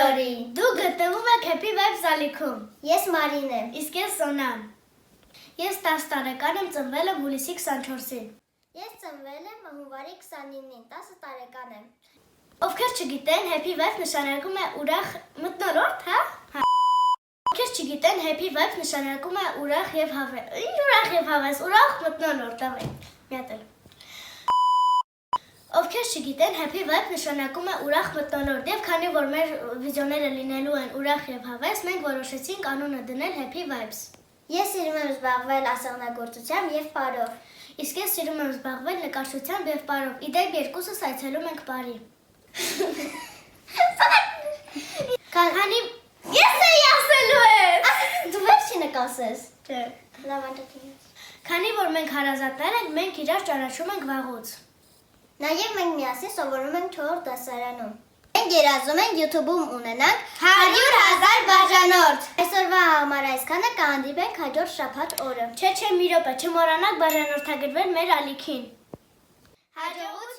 բոլորի։ Դու գտնվում եք Happy Vibes ալիքում։ Ես Մարին եմ։ Իսկ ես Սոնան։ Ես 10 տարեկան եմ, ծնվել եմ հուլիսի 24-ին։ Ես ծնվել եմ հունվարի 29-ին, 10 տարեկան եմ։ Ովքեր չգիտեն, Happy Vibes նշանակում է ուրախ մթնոլորտ, հա? Ովքեր չգիտեն, Happy Vibes նշանակում է ուրախ եւ հավես։ Ինչ ուրախ եւ հավես, ուրախ մթնոլորտ, ավե։ Միատել։ Ովքեր չգիտեն, Happy Vibes նշանակում է ուրախ մթնոլորտ, եւ քանի որ մեր վիդեոները լինելու են ուրախ եւ հավես, մենք որոշեցինք անունը դնել Happy Vibes։ Ես սիրում եմ զբաղվել ասեղնագործությամբ եւ պարով։ Իսկ ես սիրում եմ զբաղվել նկարչությամբ եւ պարով։ Իդեպ երկուսս այցելում ենք Պարի։ Քանի ես էի ասելու եմ։ Դու վերջինը կասես։ Չէ։ Լավ անջատի։ Քանի որ մենք հարազատներ ենք, մենք իրար ճանաչում ենք վաղուց։ Նաև մենք միասին սովորում ենք 4 դասարանում։ Մենք երազում ենք YouTube-ում ունենանք 100,000 բաժանորդ։ Այսօրվա համար այսքանը, կհանդիպենք հաջորդ շաբաթ օրը։ Չէ, մի րոպե, չմոռանաք բաժանորդագրվել մեր ալիքին։ Հաջողություն